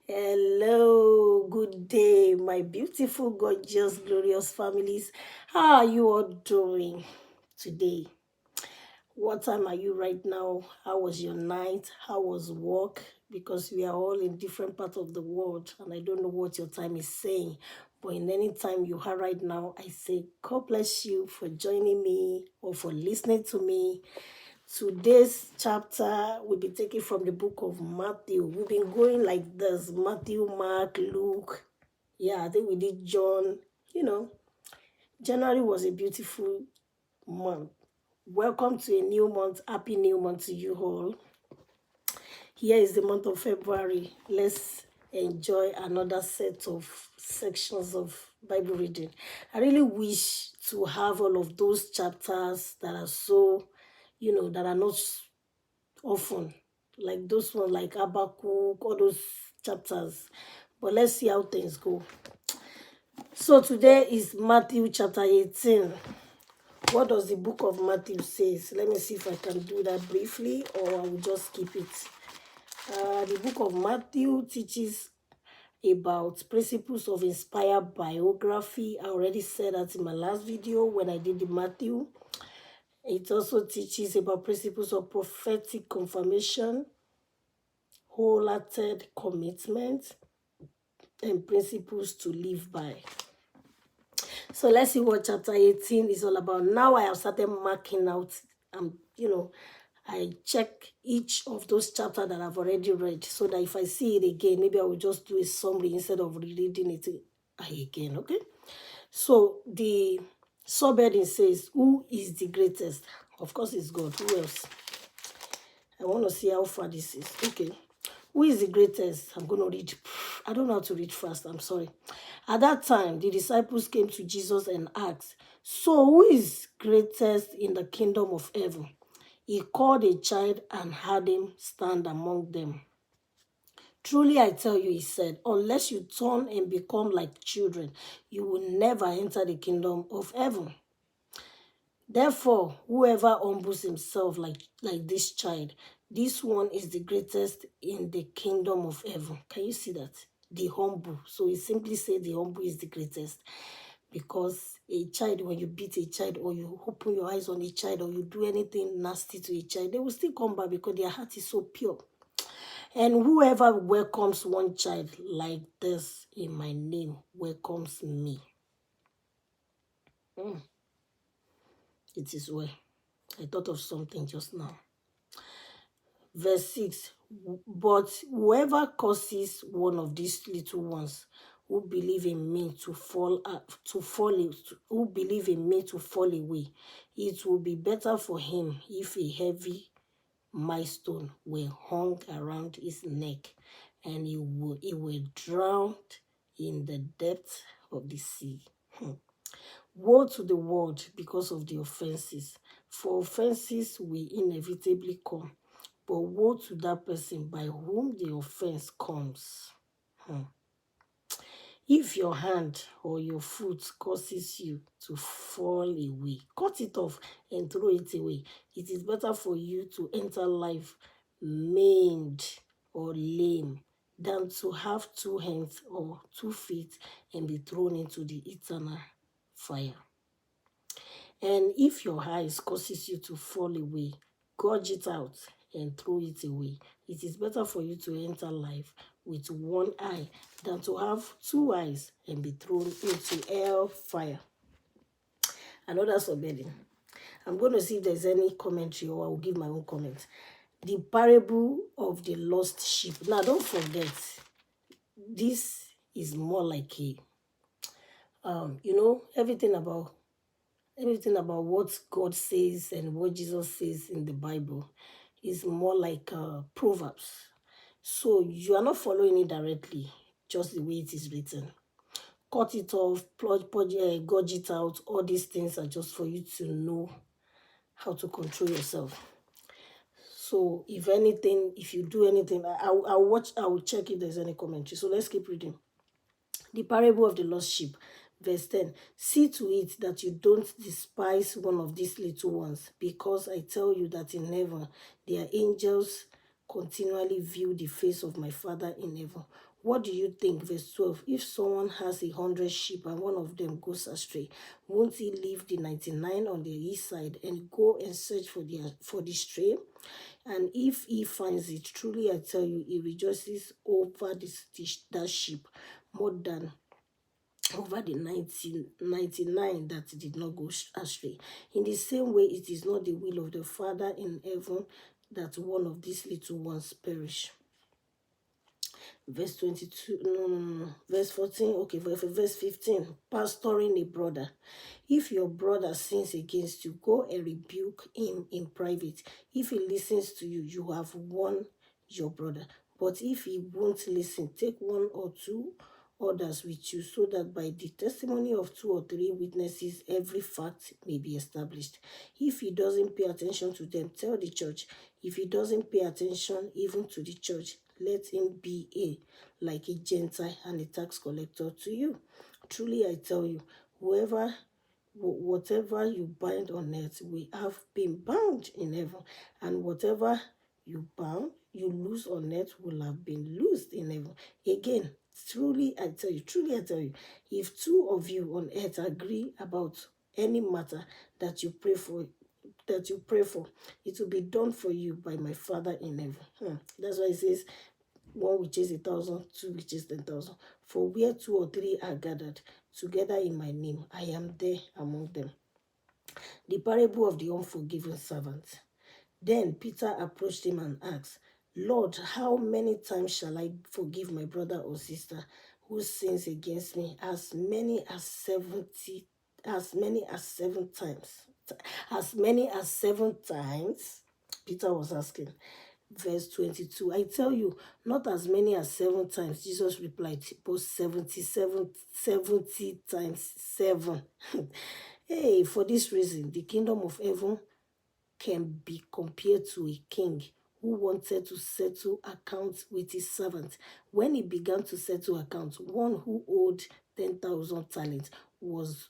Hello, good day, my beautiful, gorgeous, glorious families. How are you all doing today? What time are you right now? How was your night? How was work? Because we are all in different parts of the world and I don't know what your time is saying. But in any time you are right now, I say God bless you for joining me or for listening to me. Today's chapter will be taken from the book of Matthew. We've been going like this: Matthew, Mark, Luke. Yeah, I think we did John. January was a beautiful month. Welcome to a new month. Happy new month to you all. Here is the month of February. Let's enjoy another set of sections of Bible reading. I really wish to have all of those chapters that are so, that are not often, like those ones like Habakkuk, all those chapters. But let's see how things go. So today is Matthew chapter 18. What does the book of Matthew says? Let me see if I can do that briefly or I will just skip it. The book of Matthew teaches about principles of inspired biography. I already said that in my last video when I did the Matthew. It also teaches about principles of prophetic confirmation, wholehearted commitment, and principles to live by. So let's see what chapter 18 is all about. Now I have started marking out, I check each of those chapters that I've already read so that if I see it again, maybe I will just do a summary instead of rereading it again, okay? So the subheading says, who is the greatest? Of course, it's God. Who else? I want to see how far this is. Okay. Who is the greatest? I'm going to read. I don't know how to read fast. I'm sorry. At that time, the disciples came to Jesus and asked, so who is greatest in the kingdom of heaven? He called a child and had him stand among them. Truly, I tell you, he said, unless you turn and become like children, you will never enter the kingdom of heaven. Therefore, whoever humbles himself like this child, this one is the greatest in the kingdom of heaven. Can you see that? The humble. So he simply said the humble is the greatest. Because a child, when you beat a child or you open your eyes on a child or you do anything nasty to a child, they will still come back because their heart is so pure. And whoever welcomes one child like this in my name welcomes me. It is well. I thought of something just now. Verse 6, but whoever causes one of these little ones who believe in me to fall away, it will be better for him if a heavy millstone were hung around his neck and he will drown in the depth of the sea. Woe to the world because of the offenses, for offenses will inevitably come. But woe to that person by whom the offense comes. If your hand or your foot causes you to fall away, cut it off and throw it away. It is better for you to enter life maimed or lame than to have 2 hands or 2 feet and be thrown into the eternal fire. And if your eyes causes you to fall away, gouge it out and throw it away. It is better for you to enter life with 1 eye than to have 2 eyes and be thrown into hell fire. Another subheading. I'm going to see if there's any commentary or I will give my own comment. The parable of the lost sheep. Now, don't forget, this is more like a, everything about what God says and what Jesus says in the Bible is more like Proverbs. So you are not following it directly, just the way it is written. Cut it off, gouge it out. All these things are just for you to know how to control yourself. So if anything, if you do anything, I will check if there's any commentary. So let's keep reading. The parable of the lost sheep. Verse 10, see to it that you don't despise one of these little ones, because I tell you that in heaven their angels continually view the face of my Father in heaven. What do you think? Verse 12. If someone has 100 sheep and one of them goes astray, won't he leave the 99 on the east side and go and search for the stray? And if he finds it, truly I tell you, he rejoices over that sheep more than over the 99 that did not go astray. In the same way, it is not the will of the Father in heaven that one of these little ones perish. Verse 22, no. Verse 14, okay, verse 15, pastoring a brother. If your brother sins against you, go and rebuke him in private. If he listens to you, you have won your brother. But if he won't listen, take one or two others with you, so that by the testimony of 2 or 3 witnesses, every fact may be established. If he doesn't pay attention to them, tell the church. If he doesn't pay attention even to the church, let him be like a Gentile and a tax collector to you. Truly I tell you, whatever you bind on earth will have been bound in heaven, and whatever you lose on earth will have been loosed in heaven. Again, truly I tell you, if 2 of you on earth agree about any matter that you pray for, it will be done for you by my Father in heaven. That's why it says, 1 will chase 1,000, 2 will chase 10,000. For where 2 or 3 are gathered together in my name, I am there among them. The parable of the unforgiven servant. Then Peter approached him and asked, Lord, how many times shall I forgive my brother or sister who sins against me? As many as 7 times. As many as 7 times? Peter was asking. Verse 22, I tell you, not as many as 7 times, Jesus replied, but 70 times 7. Hey, for this reason, the kingdom of heaven can be compared to a king who wanted to settle accounts with his servant. When he began to settle accounts, one who owed 10,000 talents was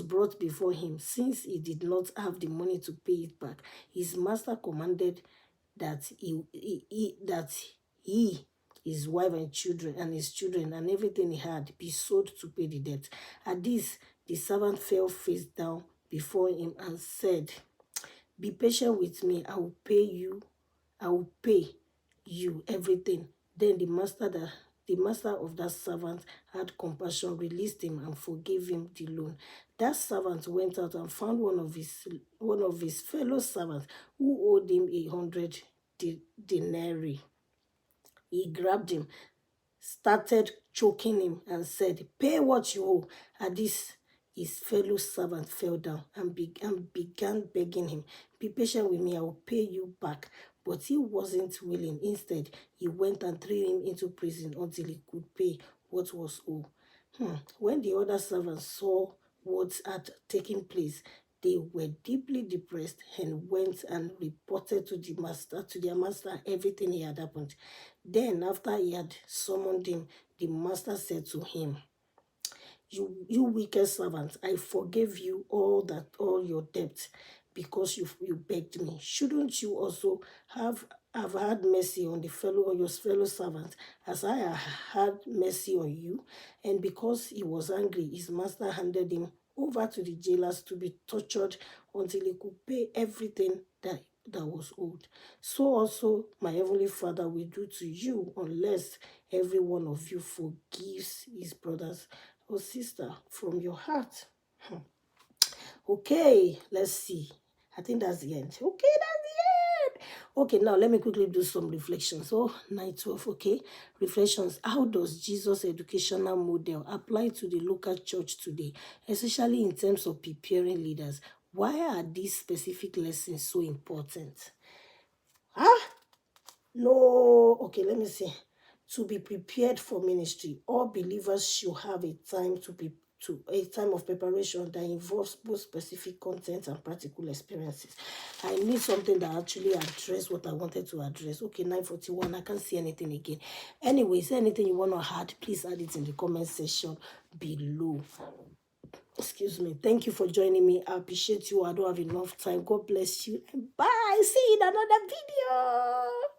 brought before him. Since he did not have the money to pay it back, his master commanded that he, his wife and his children and everything he had be sold to pay the debt. At this, the servant fell face down before him and said, be patient with me, I will pay you everything. Then the master of that servant had compassion, released him, and forgave him the loan. That servant went out and found one of his fellow servants who owed him 100 denarii. He grabbed him, started choking him, and said, pay what you owe. At this, his fellow servant fell down and began begging him, be patient with me, I will pay you back. But he wasn't willing. Instead, he went and threw him into prison until he could pay what was owed. When the other servants saw what had taken place, they were deeply depressed and went and reported to their master everything that had happened. Then, after he had summoned him, the master said to him, you wicked servant, I forgave you all your debt because you begged me. Shouldn't you also have had mercy on your fellow servant as I have had mercy on you? And because he was angry, his master handed him over to the jailers to be tortured until he could pay everything that was owed. So also my heavenly Father will do to you, unless every one of you forgives his brothers or sister from your heart. Okay, let's see. I think that's the end. Okay, that's the end. Okay, now let me quickly do some reflections. Oh, 9:12. Okay, reflections. How does Jesus' educational model apply to the local church today, especially in terms of preparing leaders? Why are these specific lessons so important? No, okay, let me see. To be prepared for ministry, all believers should have a time a time of preparation that involves both specific content and practical experiences. I need something that actually address what I wanted to address. Okay, 9:41. I can't see anything again. Anyway, is there anything you want to add? Please add it in the comment section below. Excuse me. Thank you for joining me. I appreciate you. I don't have enough time. God bless you. Bye. See you in another video.